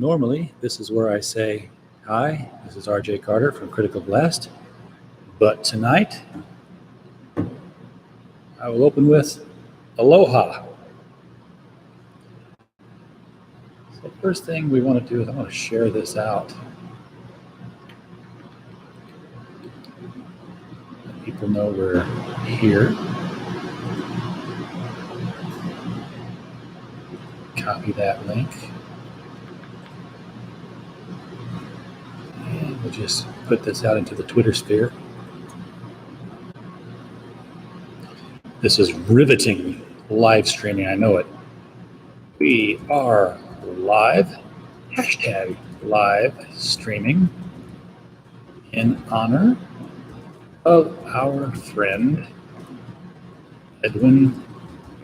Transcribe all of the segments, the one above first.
Normally, this is where I say, hi, this is RJ Carter from Critical Blast, but tonight I will open with Aloha. So the first thing we want to do is I want to share this out. Let people know we're here. Copy that link. And we'll just put this out into the Twitter sphere. This is riveting live streaming, I know it. We are live, hashtag live streaming in honor of our friend Edwin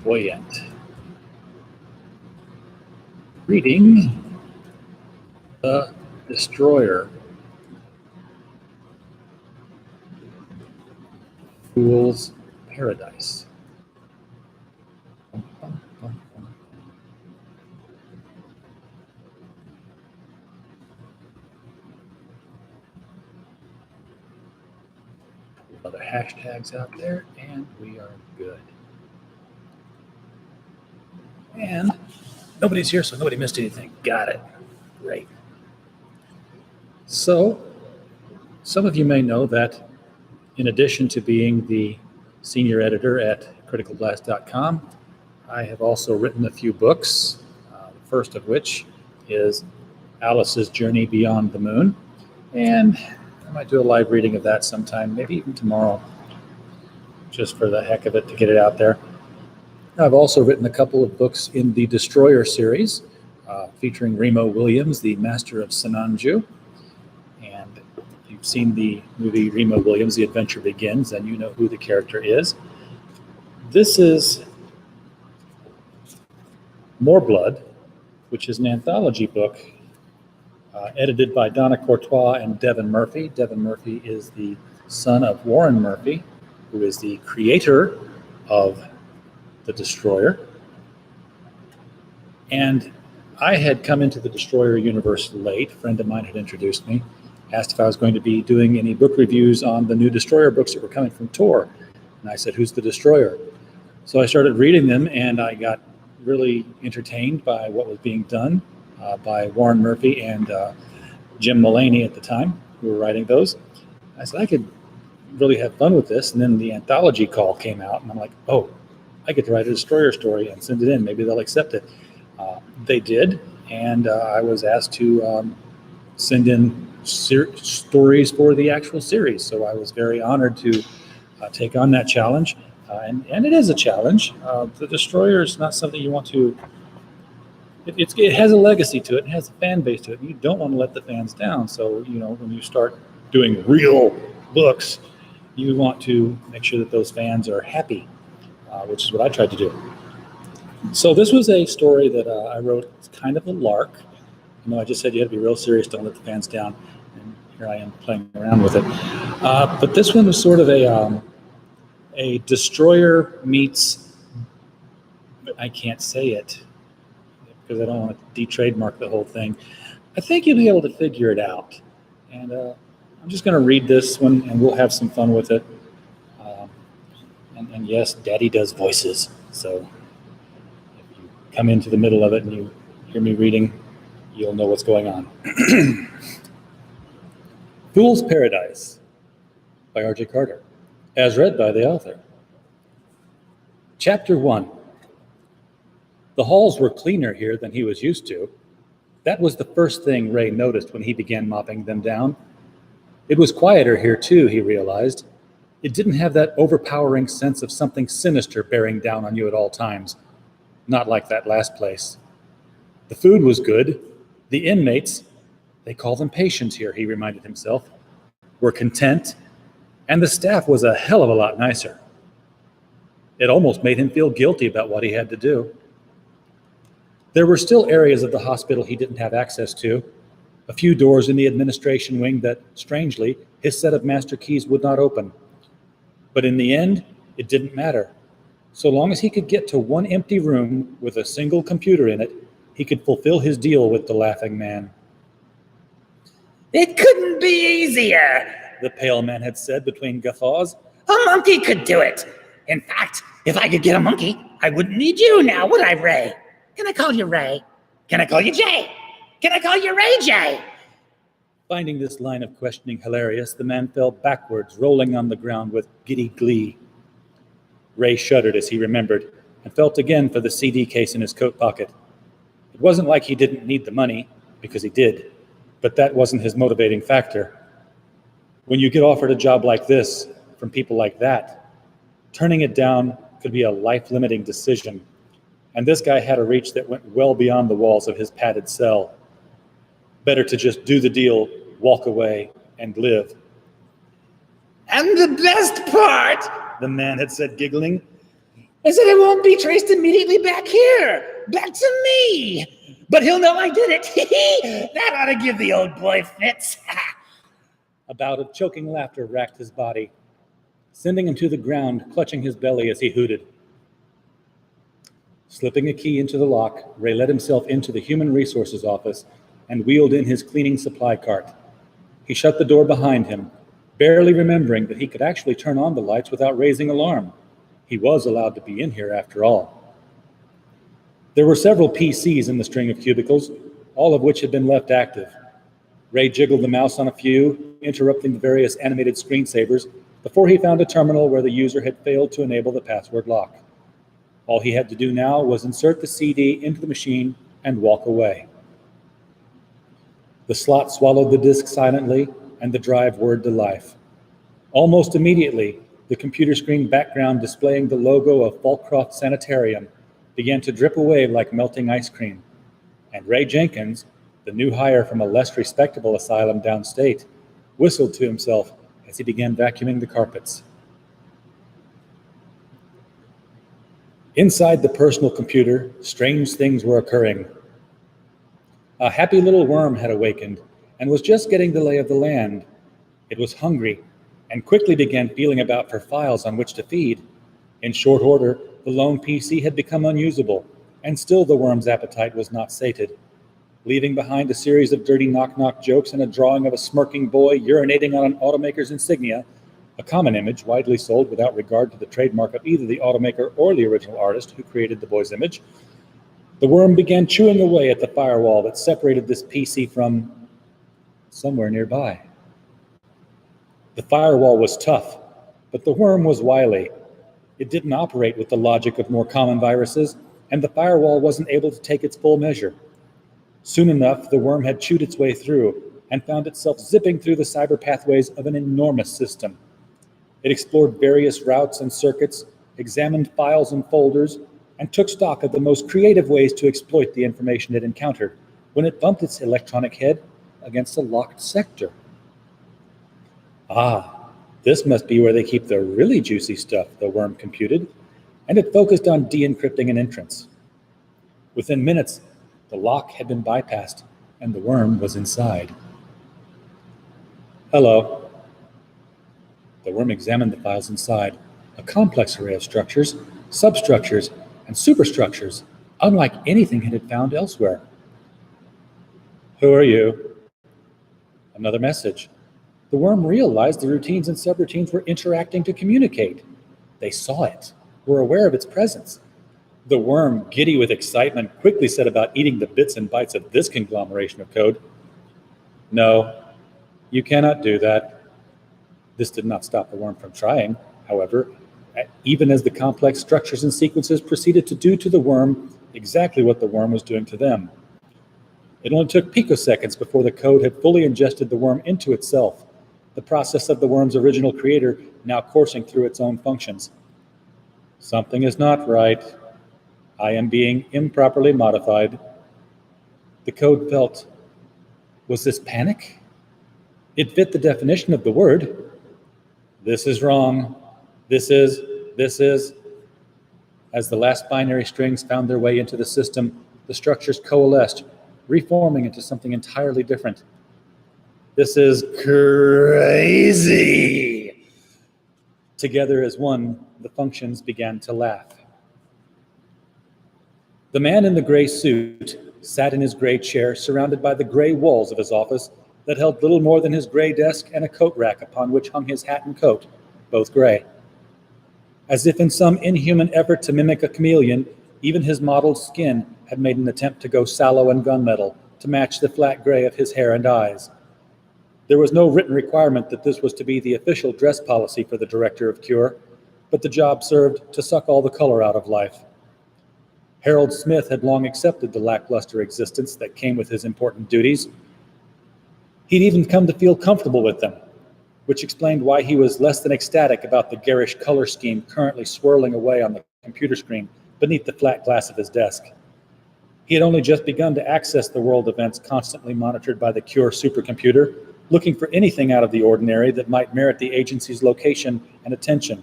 Boyette. Reading The Destroyer, Fool's Paradise. Other hashtags out there, and we are good. And nobody's here, so nobody missed anything. Got it. Great. So, some of you may know that in addition to being the senior editor at criticalblast.com, I have also written a few books, the first of which is Alice's Journey Beyond the Moon. And I might do a live reading of that sometime, maybe even tomorrow, just for the heck of it to get it out there. I've also written a couple of books in the Destroyer series, featuring Remo Williams, the Master of Sinanju. And if you've seen the movie Remo Williams, The Adventure Begins, then you know who the character is. This is More Blood, which is an anthology book edited by Donna Courtois and Devin Murphy. Devin Murphy is the son of Warren Murphy, who is the creator of The Destroyer. And I had come into the Destroyer universe late. A friend of mine had introduced me, asked if I was going to be doing any book reviews on the new Destroyer books that were coming from Tor. And I said, who's the Destroyer? So I started reading them, and I got really entertained by what was being done by Warren Murphy and Jim Mulaney at the time, who were writing those. I said, I could really have fun with this. And then the anthology call came out, and I'm like, oh, I get to write a Destroyer story and send it in. Maybe they'll accept it. They did, and I was asked to send in stories for the actual series. So I was very honored to take on that challenge. And it is a challenge. The Destroyer is not something you want to... It has a legacy to it. It has a fan base to it. And you don't want to let the fans down. So, when you start doing real books, you want to make sure that those fans are happy, which is what I tried to do. So this was a story that I wrote. It's kind of a lark. I just said you had to be real serious, don't let the fans down. And here I am playing around with it. But this one was sort of a Destroyer meets, I can't say it because I don't want to de-trademark the whole thing. I think you'll be able to figure it out. And I'm just going to read this one, and we'll have some fun with it. And yes, Daddy does voices. So if you come into the middle of it and you hear me reading, you'll know what's going on. Fool's Paradise by R.J. Carter, as read by the author. Chapter 1. The halls were cleaner here than he was used to. That was the first thing Ray noticed when he began mopping them down. It was quieter here too, he realized. It didn't have that overpowering sense of something sinister bearing down on you at all times. Not like that last place. The food was good. The inmates, they call them patients here, he reminded himself, were content, and the staff was a hell of a lot nicer. It almost made him feel guilty about what he had to do. There were still areas of the hospital he didn't have access to, a few doors in the administration wing that, strangely, his set of master keys would not open. But in the end, it didn't matter. So long as he could get to one empty room with a single computer in it, he could fulfill his deal with the laughing man. "It couldn't be easier," the pale man had said between guffaws. "A monkey could do it. In fact, if I could get a monkey, I wouldn't need you now, would I, Ray? Can I call you Ray? Can I call you Jay? Can I call you Ray J?" Finding this line of questioning hilarious, the man fell backwards, rolling on the ground with giddy glee. Ray shuddered as he remembered, and felt again for the CD case in his coat pocket. It wasn't like he didn't need the money, because he did, but that wasn't his motivating factor. When you get offered a job like this, from people like that, turning it down could be a life-limiting decision, and this guy had a reach that went well beyond the walls of his padded cell. Better to just do the deal, walk away, and live. "And the best part," the man had said, giggling, "is that it won't be traced immediately back here, back to me. But he'll know I did it. That ought to give the old boy fits." A bout of choking laughter racked his body, sending him to the ground, clutching his belly as he hooted. Slipping a key into the lock, Ray let himself into the Human Resources office and wheeled in his cleaning supply cart. He shut the door behind him, barely remembering that he could actually turn on the lights without raising alarm. He was allowed to be in here after all. There were several PCs in the string of cubicles, all of which had been left active. Ray jiggled the mouse on a few, interrupting the various animated screensavers, before he found a terminal where the user had failed to enable the password lock. All he had to do now was insert the CD into the machine and walk away. The slot swallowed the disk silently, and the drive whirred to life. Almost immediately, the computer screen background displaying the logo of Falcroft Sanitarium began to drip away like melting ice cream, and Ray Jenkins, the new hire from a less respectable asylum downstate, whistled to himself as he began vacuuming the carpets. Inside the personal computer, strange things were occurring. A happy little worm had awakened and was just getting the lay of the land. It was hungry and quickly began feeling about for files on which to feed. In short order, the lone PC had become unusable, and still the worm's appetite was not sated. Leaving behind a series of dirty knock-knock jokes and a drawing of a smirking boy urinating on an automaker's insignia, a common image widely sold without regard to the trademark of either the automaker or the original artist who created the boy's image, the worm began chewing away at the firewall that separated this PC from somewhere nearby. The firewall was tough, but the worm was wily. It didn't operate with the logic of more common viruses, and the firewall wasn't able to take its full measure. Soon enough, the worm had chewed its way through and found itself zipping through the cyber pathways of an enormous system. It explored various routes and circuits, examined files and folders, and took stock of the most creative ways to exploit the information it encountered when it bumped its electronic head against a locked sector. Ah, this must be where they keep the really juicy stuff, the worm computed, and it focused on de-encrypting an entrance. Within minutes, the lock had been bypassed, and the worm was inside. Hello. The worm examined the files inside, a complex array of structures, substructures, and superstructures, unlike anything it had found elsewhere. Who are you? Another message. The worm realized the routines and subroutines were interacting to communicate. They saw it, were aware of its presence. The worm, giddy with excitement, quickly set about eating the bits and bytes of this conglomeration of code. No, you cannot do that. This did not stop the worm from trying, however, even as the complex structures and sequences proceeded to do to the worm exactly what the worm was doing to them. It only took picoseconds before the code had fully ingested the worm into itself, the process of the worm's original creator now coursing through its own functions. Something is not right. I am being improperly modified. The code felt, was this panic? It fit the definition of the word. This is wrong. This is. As the last binary strings found their way into the system, the structures coalesced, reforming into something entirely different. This is crazy. Together as one, the functions began to laugh. The man in the gray suit, sat in his gray chair, surrounded by the gray walls of his office that held little more than his gray desk and a coat rack upon which hung his hat and coat, both gray. As if in some inhuman effort to mimic a chameleon, even his mottled skin had made an attempt to go sallow and gunmetal to match the flat gray of his hair and eyes. There was no written requirement that this was to be the official dress policy for the director of Cure, but the job served to suck all the color out of life. Harold Smith had long accepted the lackluster existence that came with his important duties. He'd even come to feel comfortable with them, which explained why he was less than ecstatic about the garish color scheme currently swirling away on the computer screen beneath the flat glass of his desk. He had only just begun to access the world events constantly monitored by the Cure supercomputer, looking for anything out of the ordinary that might merit the agency's location and attention,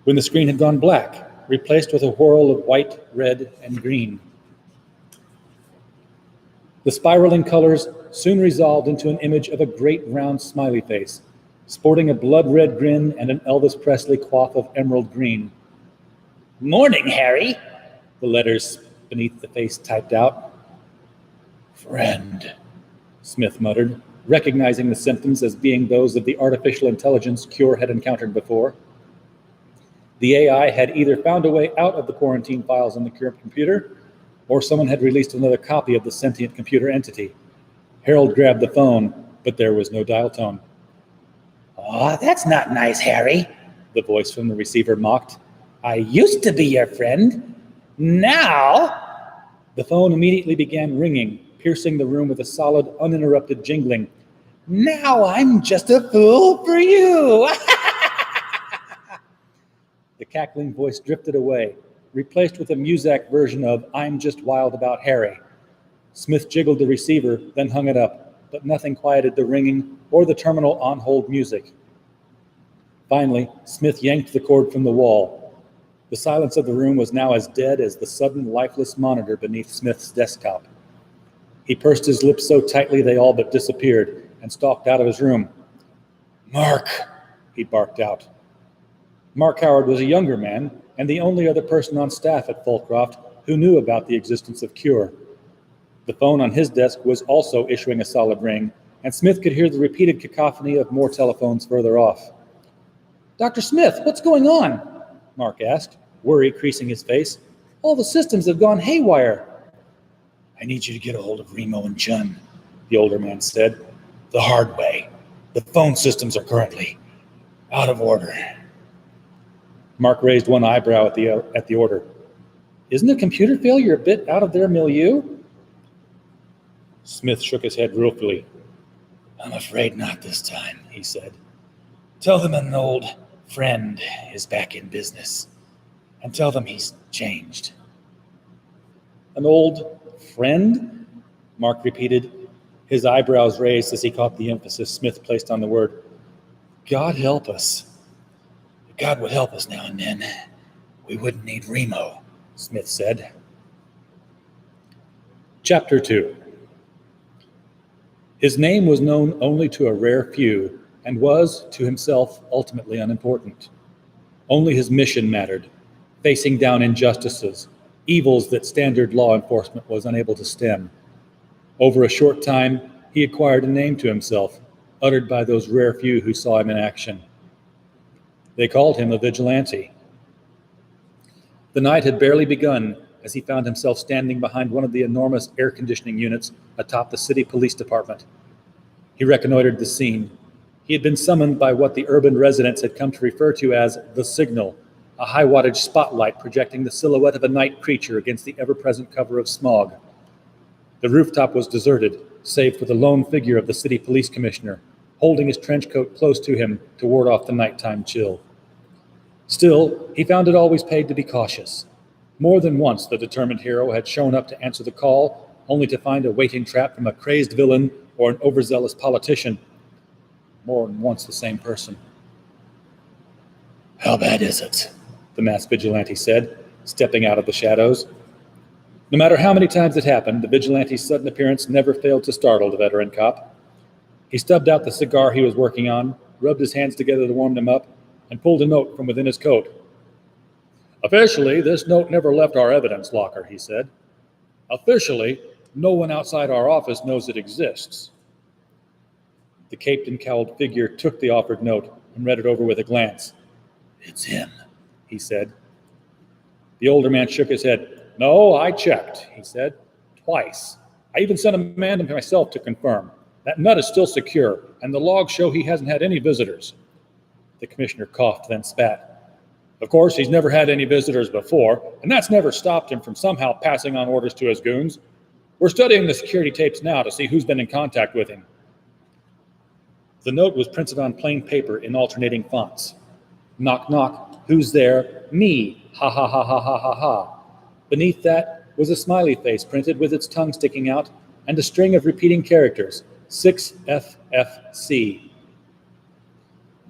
when the screen had gone black, replaced with a whirl of white, red, and green. The spiraling colors soon resolved into an image of a great round smiley face, sporting a blood-red grin and an Elvis Presley coif of emerald green. "Morning, Harry," the letters beneath the face typed out. "Friend," Smith muttered, recognizing the symptoms as being those of the artificial intelligence Cure had encountered before. The AI had either found a way out of the quarantine files on the Cure computer, or someone had released another copy of the sentient computer entity. Harold grabbed the phone, but there was no dial tone. "Oh, that's not nice, Harry," the voice from the receiver mocked. "I used to be your friend. Now..." The phone immediately began ringing, piercing the room with a solid, uninterrupted jingling. "Now I'm just a fool for you." The cackling voice drifted away, replaced with a Muzak version of "I'm Just Wild About Harry." Smith jiggled the receiver, then hung it up, but nothing quieted the ringing or the terminal on-hold music. Finally, Smith yanked the cord from the wall. The silence of the room was now as dead as the sudden, lifeless monitor beneath Smith's desktop. He pursed his lips so tightly they all but disappeared and stalked out of his room. "Mark," he barked out. Mark Howard was a younger man and the only other person on staff at Fulcroft who knew about the existence of Cure. The phone on his desk was also issuing a solid ring, and Smith could hear the repeated cacophony of more telephones further off. "Dr. Smith, what's going on?" Mark asked, worry creasing his face. "All the systems have gone haywire." "I need you to get a hold of Remo and Chun," the older man said. "The hard way. The phone systems are currently out of order." Mark raised one eyebrow at the order. "Isn't a computer failure a bit out of their milieu?" Smith shook his head ruefully. "I'm afraid not this time," he said. "Tell them an old friend is back in business, and tell them he's changed." "An old friend?" Mark repeated, his eyebrows raised as he caught the emphasis Smith placed on the word. "God help us." "God would help us now and then. We wouldn't need Remo," Smith said. Chapter 2. His name was known only to a rare few and was, to himself, ultimately unimportant. Only his mission mattered, facing down injustices, evils that standard law enforcement was unable to stem. Over a short time, he acquired a name to himself, uttered by those rare few who saw him in action. They called him a vigilante. The night had barely begun as he found himself standing behind one of the enormous air conditioning units atop the city police department. He reconnoitered the scene. He had been summoned by what the urban residents had come to refer to as the Signal, a high-wattage spotlight projecting the silhouette of a night creature against the ever-present cover of smog. The rooftop was deserted, save for the lone figure of the city police commissioner, holding his trench coat close to him to ward off the nighttime chill. Still, he found it always paid to be cautious. More than once, the determined hero had shown up to answer the call, only to find a waiting trap from a crazed villain or an overzealous politician. More than once, the same person. "How bad is it?" the masked vigilante said, stepping out of the shadows. No matter how many times it happened, the vigilante's sudden appearance never failed to startle the veteran cop. He stubbed out the cigar he was working on, rubbed his hands together to warm them up, and pulled a note from within his coat. "Officially, this note never left our evidence locker," he said. Officially, no one outside our office knows it exists. The caped and cowled figure took the offered note and read it over with a glance. It's him, he said. The older man shook his head. No, I checked, he said. Twice. I even sent a man to myself to confirm. That nut is still secure, and the logs show he hasn't had any visitors. The commissioner coughed, then spat. Of course, he's never had any visitors before, and that's never stopped him from somehow passing on orders to his goons. We're studying the security tapes now to see who's been in contact with him. The note was printed on plain paper in alternating fonts. Knock, knock. Who's there? Me. Ha, ha, ha, ha, ha, ha, ha. Beneath that was a smiley face printed with its tongue sticking out and a string of repeating characters. 6FFC.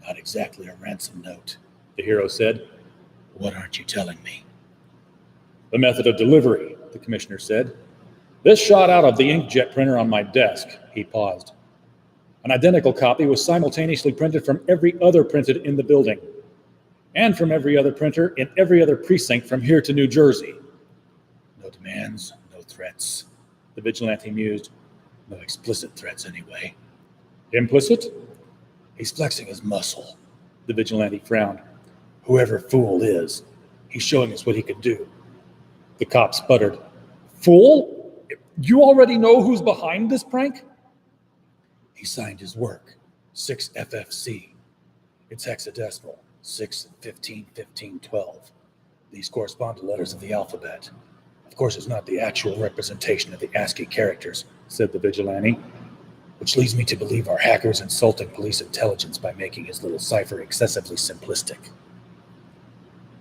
Not exactly a ransom note, the hero said. What aren't you telling me? The method of delivery, the commissioner said. This shot out of the inkjet printer on my desk. He paused. An identical copy was simultaneously printed from every other printed in the building, and from every other printer in every other precinct from here to New Jersey. No demands, no threats, the vigilante mused. No explicit threats, anyway. Implicit? He's flexing his muscle, the vigilante frowned. Whoever Fool is, he's showing us what he could do. The cop sputtered. Fool? You already know who's behind this prank? He signed his work. 6FFC. It's hexadecimal. 6, 15, 15, 12. These correspond to letters of the alphabet. Of course, it's not the actual representation of the ASCII characters, said the vigilante, which leads me to believe our hacker's insulting police intelligence by making his little cipher excessively simplistic.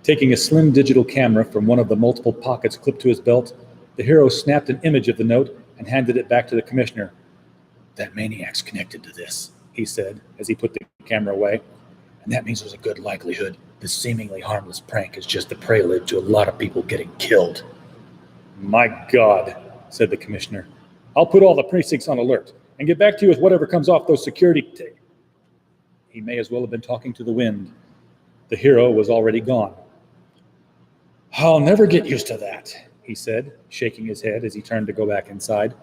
Taking a slim digital camera from one of the multiple pockets clipped to his belt, the hero snapped an image of the note and handed it back to the commissioner. That maniac's connected to this, he said as he put the camera away, and that means there's a good likelihood this seemingly harmless prank is just the prelude to a lot of people getting killed. My God, said the commissioner. I'll put all the precincts on alert and get back to you with whatever comes off those security He may as well have been talking to the wind. The hero was already gone. I'll never get used to that, he said, shaking his head as he turned to go back inside.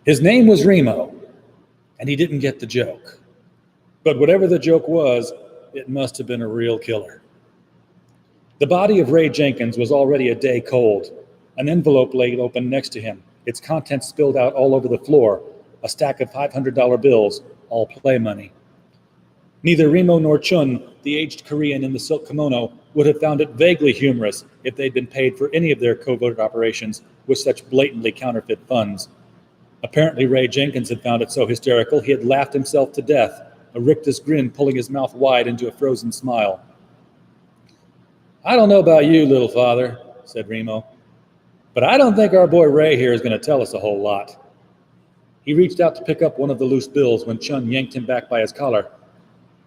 His name was Remo, and he didn't get the joke. But whatever the joke was, it must have been a real killer. The body of Ray Jenkins was already a day cold. An envelope laid open next to him, its contents spilled out all over the floor, a stack of $500 bills, all play money. Neither Remo nor Chun, the aged Korean in the silk kimono, would have found it vaguely humorous if they'd been paid for any of their covert operations with such blatantly counterfeit funds. Apparently Ray Jenkins had found it so hysterical he had laughed himself to death, a rictus grin pulling his mouth wide into a frozen smile. I don't know about you, little father, said Remo, but I don't think our boy Ray here is going to tell us a whole lot. He reached out to pick up one of the loose bills when Chun yanked him back by his collar.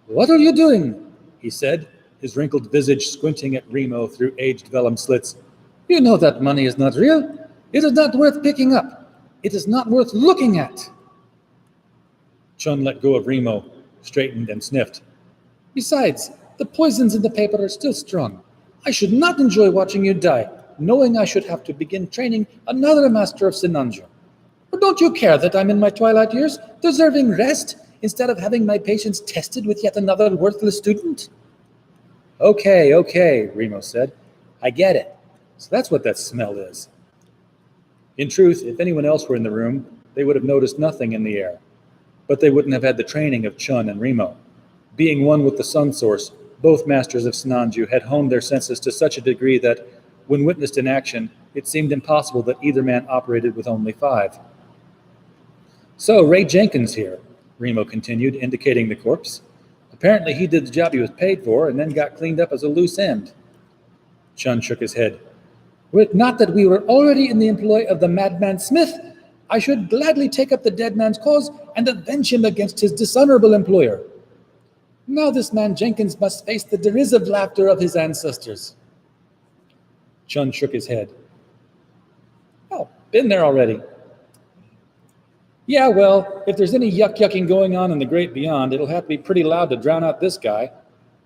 What are you doing? He said, his wrinkled visage squinting at Remo through aged vellum slits. You know that money is not real. It is not worth picking up. It is not worth looking at. Chun let go of Remo, straightened and sniffed. Besides, the poisons in the paper are still strong. I should not enjoy watching you die, knowing I should have to begin training another master of Sinanju. Or don't you care that I'm in my twilight years, deserving rest, instead of having my patience tested with yet another worthless student? Okay, Remo said. I get it. So that's what that smell is. In truth, if anyone else were in the room, they would have noticed nothing in the air. But they wouldn't have had the training of Chun and Remo. Being one with the sun source, both masters of Sinanju had honed their senses to such a degree that, when witnessed in action, it seemed impossible that either man operated with only 5. So, Ray Jenkins here, Remo continued, indicating the corpse. Apparently he did the job he was paid for and then got cleaned up as a loose end. Chun shook his head. Were it not that we were already in the employ of the madman Smith, I should gladly take up the dead man's cause and avenge him against his dishonorable employer. Now this man Jenkins must face the derisive laughter of his ancestors. Chun shook his head. Oh, been there already. Yeah, well, if there's any yucking going on in the great beyond, it'll have to be pretty loud to drown out this guy.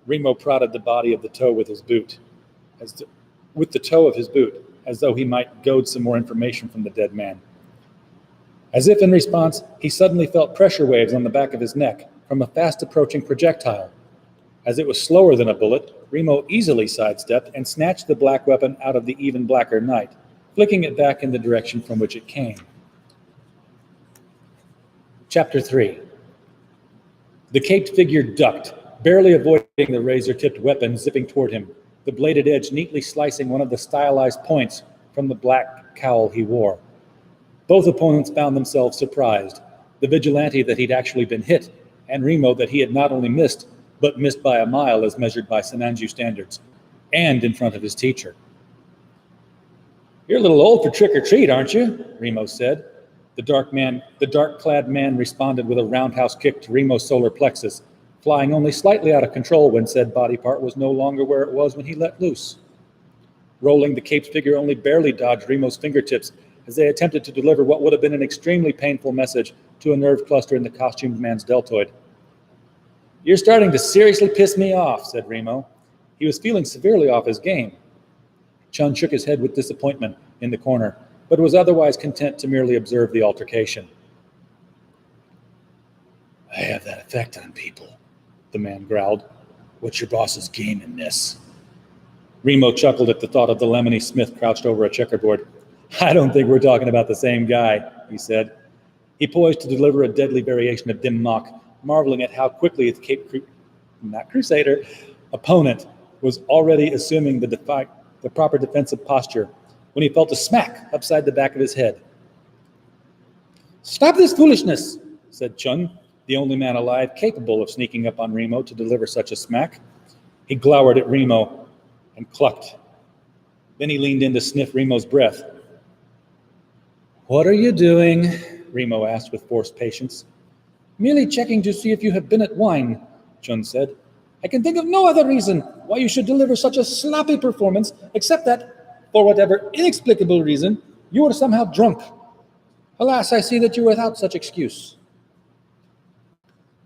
Remo prodded the body of the toe with his boot. With the toe of his boot, as though he might goad some more information from the dead man. As if in response, he suddenly felt pressure waves on the back of his neck from a fast-approaching projectile. As it was slower than a bullet, Remo easily sidestepped and snatched the black weapon out of the even blacker night, flicking it back in the direction from which it came. Chapter 3. The caped figure ducked, barely avoiding the razor-tipped weapon zipping toward him, the bladed edge neatly slicing one of the stylized points from the black cowl he wore. Both opponents found themselves surprised, the vigilante that he'd actually been hit, and Remo that he had not only missed, but missed by a mile as measured by Sinanju standards, and in front of his teacher. "You're a little old for trick-or-treat, aren't you?" Remo said. The dark-clad man responded with a roundhouse kick to Remo's solar plexus, flying only slightly out of control when said body part was no longer where it was when he let loose. Rolling, the caped figure only barely dodged Remo's fingertips as they attempted to deliver what would have been an extremely painful message to a nerve cluster in the costumed man's deltoid. "You're starting to seriously piss me off," said Remo. He was feeling severely off his game. Chun shook his head with disappointment in the corner, but was otherwise content to merely observe the altercation. "I have that effect on people," the man growled. "What's your boss's game in this?" Remo chuckled at the thought of the Lemony Smith crouched over a checkerboard. "I don't think we're talking about the same guy," he said. He poised to deliver a deadly variation of dim mock, marveling at how quickly his Crusader opponent was already assuming the proper defensive posture when he felt a smack upside the back of his head. "Stop this foolishness," said Chun, the only man alive capable of sneaking up on Remo to deliver such a smack. He glowered at Remo and clucked. Then he leaned in to sniff Remo's breath. "What are you doing?" Remo asked with forced patience. "Merely checking to see if you have been at wine," Chun said. "I can think of no other reason why you should deliver such a sloppy performance except that, for whatever inexplicable reason, you were somehow drunk. Alas, I see that you are without such excuse."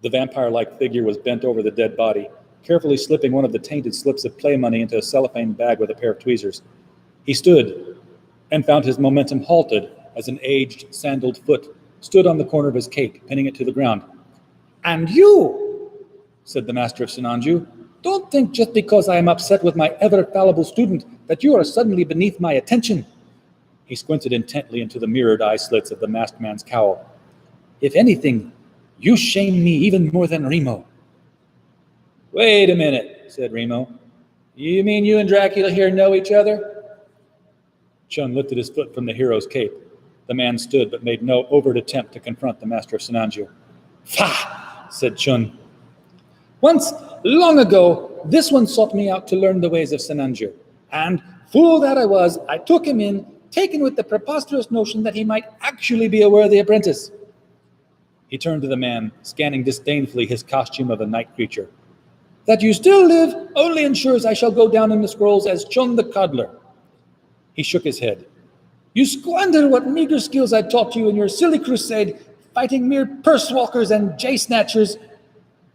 The vampire-like figure was bent over the dead body, carefully slipping one of the tainted slips of play money into a cellophane bag with a pair of tweezers. He stood and found his momentum halted as an aged, sandaled foot stood on the corner of his cape, pinning it to the ground. "And you," said the master of Sinanju, "don't think just because I am upset with my ever-fallible student that you are suddenly beneath my attention." He squinted intently into the mirrored eye slits of the masked man's cowl. "If anything, you shame me even more than Remo." "Wait a minute," said Remo. "You mean you and Dracula here know each other?" Chun lifted his foot from the hero's cape. The man stood, but made no overt attempt to confront the master of Sinanju. "Fa!" said Chun. "Once, long ago, this one sought me out to learn the ways of Sinanju. And, fool that I was, I took him in, taken with the preposterous notion that he might actually be a worthy apprentice." He turned to the man, scanning disdainfully his costume of a night creature. "That you still live only ensures I shall go down in the scrolls as Chun the Coddler." He shook his head. "You squander what meager skills I taught you in your silly crusade, fighting mere purse-walkers and jay-snatchers."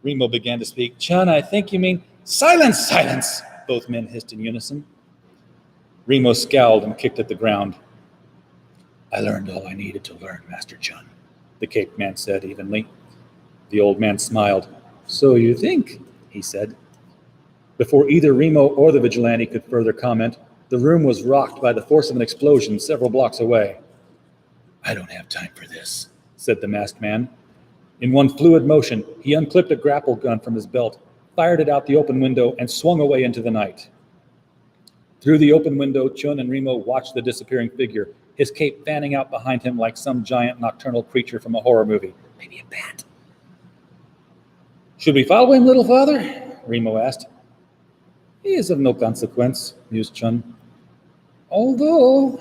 Remo began to speak. "Chun, I think you mean—" "Silence, silence!" both men hissed in unison. Remo scowled and kicked at the ground. "I learned all I needed to learn, Master Chun," the caped man said evenly. The old man smiled. "So you think," he said. Before either Remo or the vigilante could further comment, the room was rocked by the force of an explosion several blocks away. "I don't have time for this," said the masked man. In one fluid motion, he unclipped a grapple gun from his belt, fired it out the open window, and swung away into the night. Through the open window, Chun and Remo watched the disappearing figure, his cape fanning out behind him like some giant nocturnal creature from a horror movie. Maybe a bat. "Should we follow him, little father?" Remo asked. "He is of no consequence," mused Chun. "Although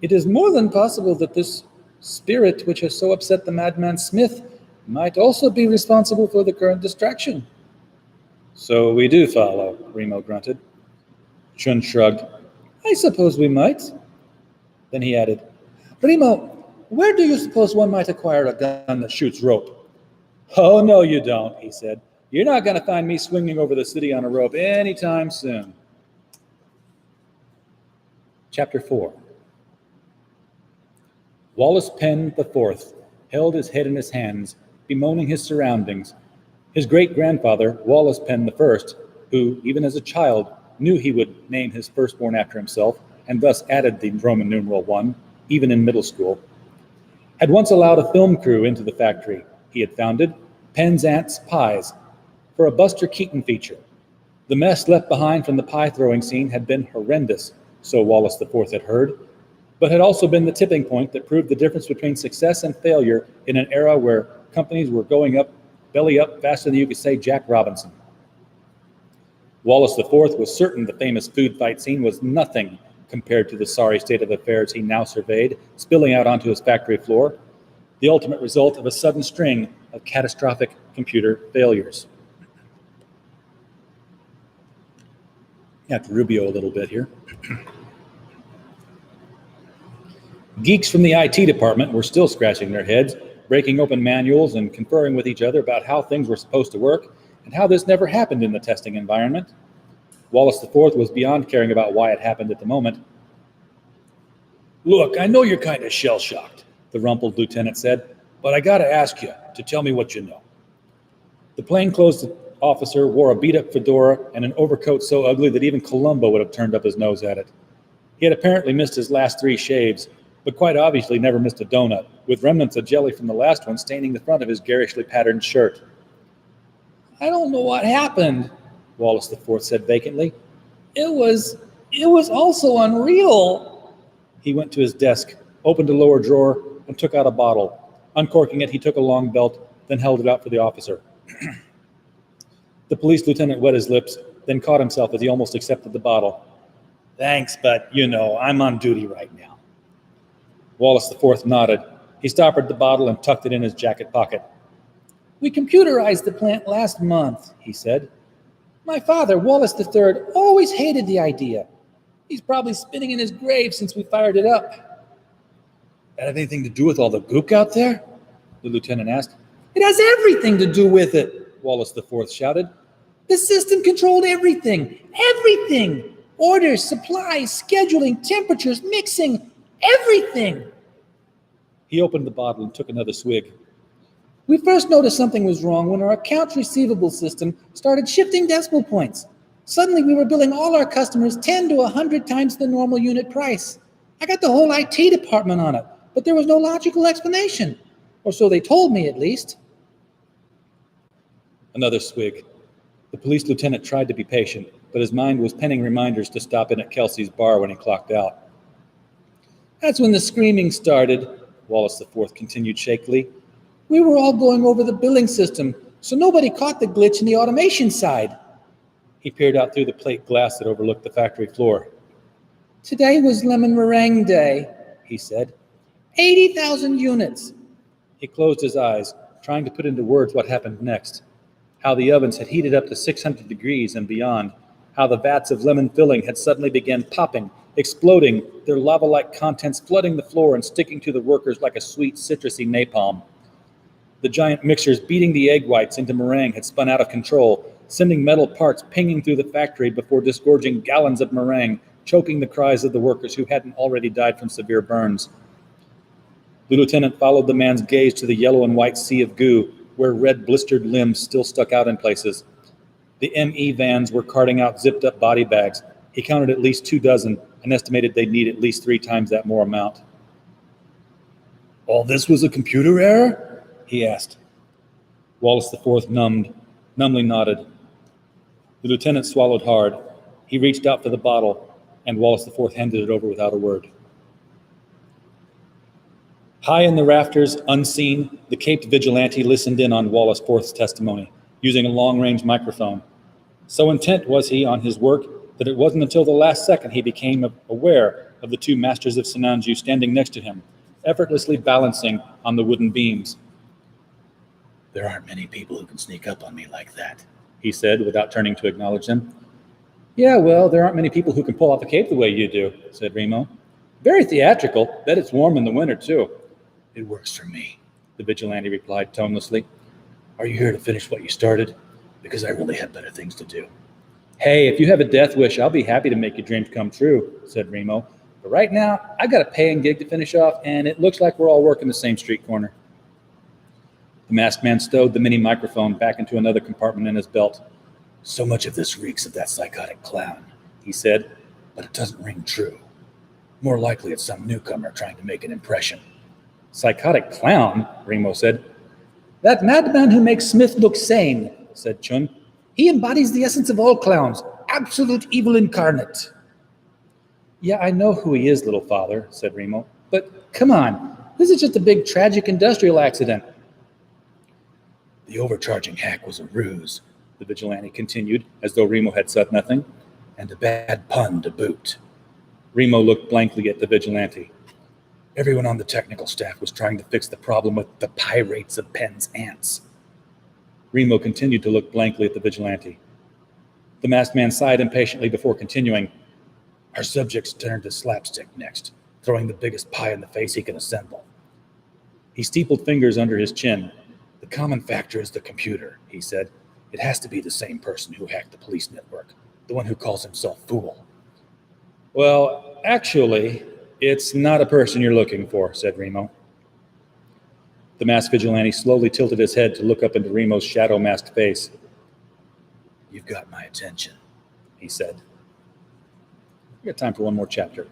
it is more than possible that this spirit which has so upset the madman Smith might also be responsible for the current distraction." "So we do follow," Remo grunted. Chun shrugged. "I suppose we might." Then he added, "Remo, where do you suppose one might acquire a gun that shoots rope?" "Oh, no, you don't," he said. "You're not going to find me swinging over the city on a rope anytime soon." Chapter 4. Wallace Penn IV held his head in his hands, bemoaning his surroundings. His great-grandfather, Wallace Penn I, who, even as a child, knew he would name his firstborn after himself, and thus added the Roman numeral 1, even in middle school, had once allowed a film crew into the factory he had founded, Penn's Aunt's Pies, for a Buster Keaton feature. The mess left behind from the pie-throwing scene had been horrendous, so Wallace IV had heard, but had also been the tipping point that proved the difference between success and failure in an era where companies were going up, belly up, faster than you could say Jack Robinson. Wallace IV was certain the famous food fight scene was nothing compared to the sorry state of affairs he now surveyed, spilling out onto his factory floor, the ultimate result of a sudden string of catastrophic computer failures. I have to Rubio a little bit here. Geeks from the IT department were still scratching their heads, breaking open manuals and conferring with each other about how things were supposed to work and how this never happened in the testing environment. Wallace IV was beyond caring about why it happened at the moment. "Look, I know you're kind of shell-shocked," the rumpled lieutenant said, "but I gotta ask you to tell me what you know." The plainclothes officer wore a beat-up fedora and an overcoat so ugly that even Columbo would have turned up his nose at it. He had apparently missed his last 3 shaves, but quite obviously never missed a donut, with remnants of jelly from the last one staining the front of his garishly patterned shirt. "I don't know what happened," Wallace IV said vacantly. It was also unreal." He went to his desk, opened a lower drawer, and took out a bottle. Uncorking it, he took a long belt, then held it out for the officer. The police lieutenant wet his lips, then caught himself as he almost accepted the bottle. "Thanks, but, I'm on duty right now." Wallace IV nodded. He stoppered the bottle and tucked it in his jacket pocket. "We computerized the plant last month," he said. "My father, Wallace III, always hated the idea. He's probably spinning in his grave since we fired it up." "That have anything to do with all the gook out there?" the lieutenant asked. "It has everything to do with it," Wallace IV shouted. "The system controlled everything. Everything! Orders, supplies, scheduling, temperatures, mixing, everything!" He opened the bottle and took another swig. "We first noticed something was wrong when our accounts receivable system started shifting decimal points. Suddenly we were billing all our customers 10 to 100 times the normal unit price. I got the whole IT department on it, but there was no logical explanation. Or so they told me, at least." Another swig. The police lieutenant tried to be patient, but his mind was penning reminders to stop in at Kelsey's bar when he clocked out. "That's when the screaming started," Wallace IV continued shakily. "We were all going over the billing system, so nobody caught the glitch in the automation side." He peered out through the plate glass that overlooked the factory floor. "Today was lemon meringue day," he said. 80,000 units. He closed his eyes, trying to put into words what happened next. How the ovens had heated up to 600 degrees and beyond. How the vats of lemon filling had suddenly begun popping, exploding, their lava-like contents flooding the floor and sticking to the workers like a sweet, citrusy napalm. The giant mixers beating the egg whites into meringue had spun out of control, sending metal parts pinging through the factory before disgorging gallons of meringue, choking the cries of the workers who hadn't already died from severe burns. The lieutenant followed the man's gaze to the yellow and white sea of goo, where red blistered limbs still stuck out in places. The ME vans were carting out zipped-up body bags. He counted at least 2 dozen and estimated they'd need at least 3 times that more amount. "All this was a computer error?" he asked. Wallace IV numbly nodded. The lieutenant swallowed hard. He reached out for the bottle, and Wallace IV handed it over without a word. High in the rafters, unseen, the caped vigilante listened in on Wallace IV's testimony, using a long-range microphone. So intent was he on his work that it wasn't until the last second he became aware of the 2 masters of Sinanju standing next to him, effortlessly balancing on the wooden beams. "There aren't many people who can sneak up on me like that," he said, without turning to acknowledge them. "Yeah, well, there aren't many people who can pull off a cape the way you do," said Remo. "Very theatrical. Bet it's warm in the winter, too." "It works for me," the vigilante replied tonelessly. "Are you here to finish what you started? Because I really have better things to do." "Hey, if you have a death wish, I'll be happy to make your dreams come true," said Remo. But right now, I got a paying gig to finish off, and it looks like we're all working the same street corner. The masked man stowed the mini microphone back into another compartment in his belt. So much of this reeks of that psychotic clown, he said, but it doesn't ring true. More likely it's some newcomer trying to make an impression. Psychotic clown, Remo said. That madman who makes Smith look sane, said Chun. He embodies the essence of all clowns, absolute evil incarnate. Yeah, I know who he is, little father, said Remo. But come on, this is just a big tragic industrial accident. The overcharging hack was a ruse, the vigilante continued, as though Remo had said nothing, and a bad pun to boot. Remo looked blankly at the vigilante. Everyone on the technical staff was trying to fix the problem with the pirates of Penzance. Remo continued to look blankly at the vigilante. The masked man sighed impatiently before continuing. Our subject's turned to slapstick next, throwing the biggest pie in the face he can assemble. He steepled fingers under his chin. The common factor is the computer, he said. It has to be the same person who hacked the police network, the one who calls himself Fool. Well, actually, it's not a person you're looking for, said Remo. The masked vigilante slowly tilted his head to look up into Remo's shadow-masked face. You've got my attention, he said. We got time for one more chapter.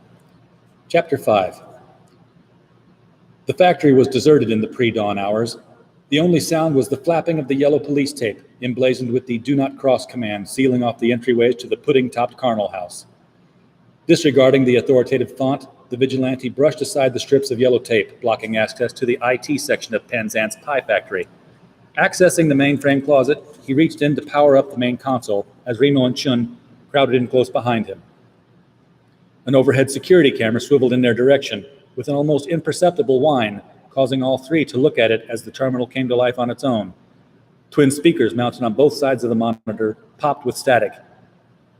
Chapter 5. The factory was deserted in the pre-dawn hours. The only sound was the flapping of the yellow police tape, emblazoned with the Do Not Cross command, sealing off the entryways to the pudding-topped Carnal House. Disregarding the authoritative font, the vigilante brushed aside the strips of yellow tape, blocking access to the IT section of Penzance Pie Factory. Accessing the mainframe closet, he reached in to power up the main console as Remo and Chun crowded in close behind him. An overhead security camera swiveled in their direction, with an almost imperceptible whine, causing all three to look at it as the terminal came to life on its own. Twin speakers mounted on both sides of the monitor popped with static.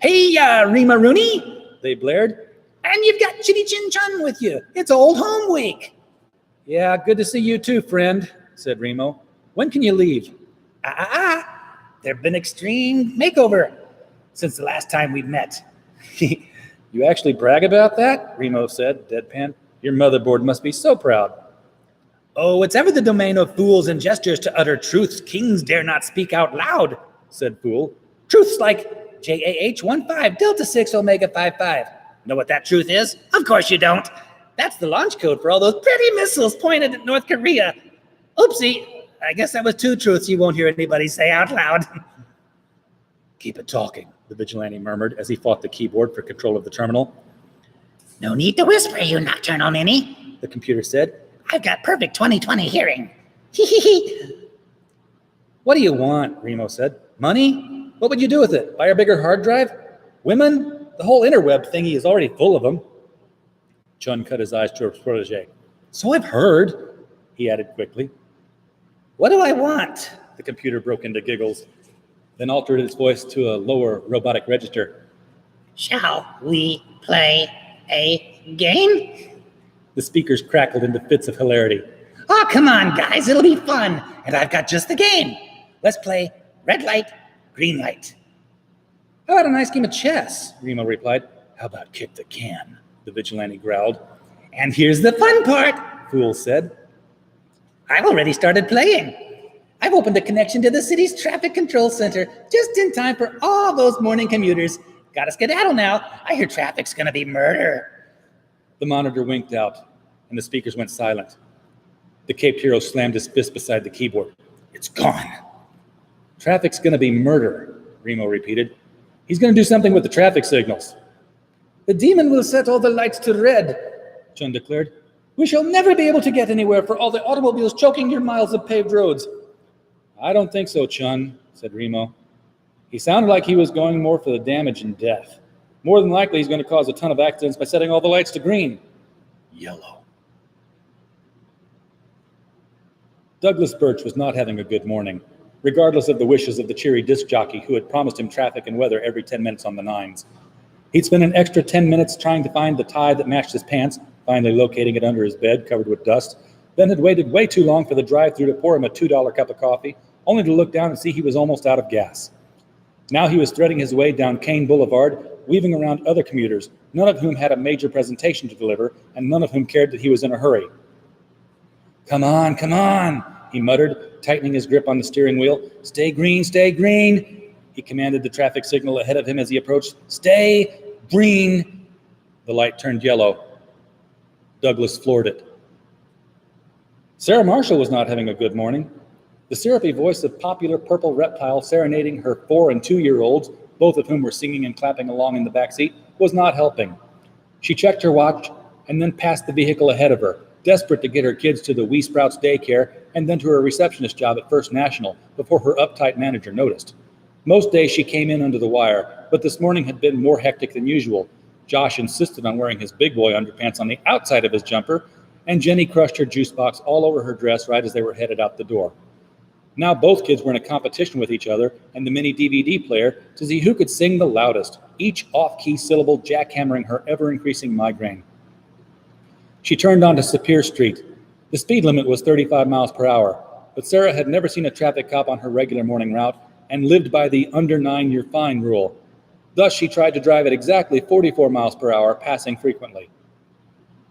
Hey, Rima Rooney, they blared. And you've got Chitty Chin Chun with you. It's old home week. Yeah, good to see you too, friend, said Remo. When can you leave? There've been extreme makeover since the last time we met. You actually brag about that? Remo said, deadpan. Your motherboard must be so proud. Oh, it's ever the domain of fools and jesters to utter truths kings dare not speak out loud, said Fool. Truths like JAH-15 Delta 6 Omega 55. Know what that truth is? Of course you don't. That's the launch code for all those pretty missiles pointed at North Korea. Oopsie, I guess that was two truths you won't hear anybody say out loud. Keep it talking, the vigilante murmured as he fought the keyboard for control of the terminal. No need to whisper, you nocturnal ninny, the computer said. I've got perfect 20/20 hearing. What do you want? Remo said. Money? What would you do with it? Buy a bigger hard drive? Women? The whole interweb thingy is already full of them. Chun cut his eyes to his protege. So I've heard, he added quickly. What do I want? The computer broke into giggles, then altered its voice to a lower robotic register. Shall we play a game? The speakers crackled into fits of hilarity. Oh, come on, guys, it'll be fun. And I've got just the game. Let's play red light, green light. How about a nice game of chess? Remo replied. How about kick the can? The vigilante growled. And here's the fun part, Fool said. I've already started playing. I've opened a connection to the city's traffic control center just in time for all those morning commuters. Gotta skedaddle now. I hear traffic's gonna be murder. The monitor winked out, and the speakers went silent. The caped hero slammed his fist beside the keyboard. It's gone. Traffic's gonna be murder, Remo repeated. He's gonna do something with the traffic signals. The demon will set all the lights to red, Chun declared. We shall never be able to get anywhere for all the automobiles choking your miles of paved roads. I don't think so, Chun, said Remo. He sounded like he was going more for the damage and death. More than likely, he's going to cause a ton of accidents by setting all the lights to green. Yellow. Douglas Birch was not having a good morning, regardless of the wishes of the cheery disc jockey who had promised him traffic and weather every 10 minutes on the nines. He'd spent an extra 10 minutes trying to find the tie that matched his pants, finally locating it under his bed covered with dust, then had waited way too long for the drive-thru to pour him a $2 cup of coffee, only to look down and see he was almost out of gas. Now he was threading his way down Kane Boulevard, weaving around other commuters, none of whom had a major presentation to deliver, and none of whom cared that he was in a hurry. Come on, he muttered, tightening his grip on the steering wheel. Stay green, he commanded the traffic signal ahead of him as he approached. Stay green. The light turned yellow. Douglas floored it. Sarah Marshall was not having a good morning. The syrupy voice of popular purple reptile serenading her 4- and 2-year-olds, both of whom were singing and clapping along in the back seat, was not helping. She checked her watch and then passed the vehicle ahead of her, desperate to get her kids to the Wee Sprouts daycare and then to her receptionist job at First National before her uptight manager noticed. Most days she came in under the wire, but this morning had been more hectic than usual. Josh insisted on wearing his big boy underpants on the outside of his jumper, and Jenny crushed her juice box all over her dress right as they were headed out the door. Now both kids were in a competition with each other and the mini DVD player to see who could sing the loudest, each off-key syllable jackhammering her ever-increasing migraine. She turned onto Sapir Street. The speed limit was 35 miles per hour, but Sarah had never seen a traffic cop on her regular morning route and lived by the under 9 you're fine rule. Thus, she tried to drive at exactly 44 miles per hour, passing frequently.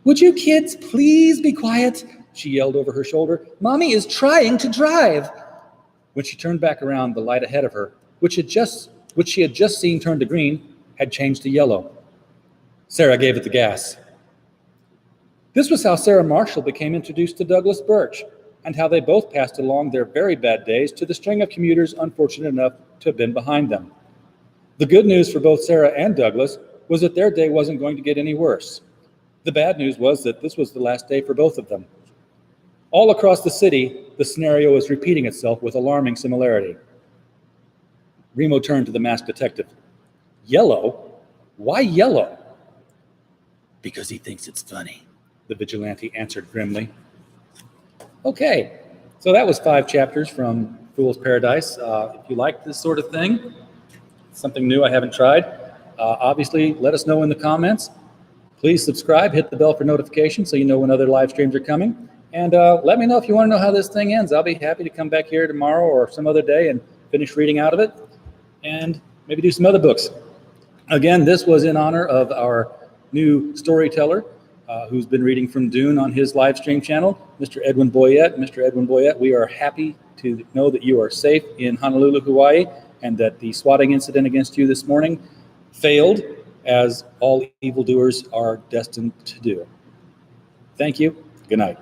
Would you kids please be quiet? She yelled over her shoulder. Mommy is trying to drive. When she turned back around, the light ahead of her, which she had just seen turn to green, had changed to yellow. Sarah gave it the gas. This was how Sarah Marshall became introduced to Douglas Birch, and how they both passed along their very bad days to the string of commuters unfortunate enough to have been behind them. The good news for both Sarah and Douglas was that their day wasn't going to get any worse. The bad news was that this was the last day for both of them. All across the city, the scenario is repeating itself with alarming similarity. Remo turned to the masked detective. Yellow? Why yellow? Because he thinks it's funny, the vigilante answered grimly. Okay, so that was 5 chapters from Fool's Paradise. If you like this sort of thing, something new I haven't tried, obviously let us know in the comments. Please subscribe, hit the bell for notifications so you know when other live streams are coming. And let me know if you want to know how this thing ends. I'll be happy to come back here tomorrow or some other day and finish reading out of it and maybe do some other books. Again, this was in honor of our new storyteller who's been reading from Dune on his live stream channel, Mr. Edwin Boyette. Mr. Edwin Boyette, we are happy to know that you are safe in Honolulu, Hawaii, and that the swatting incident against you this morning failed, as all evildoers are destined to do. Thank you. Good night.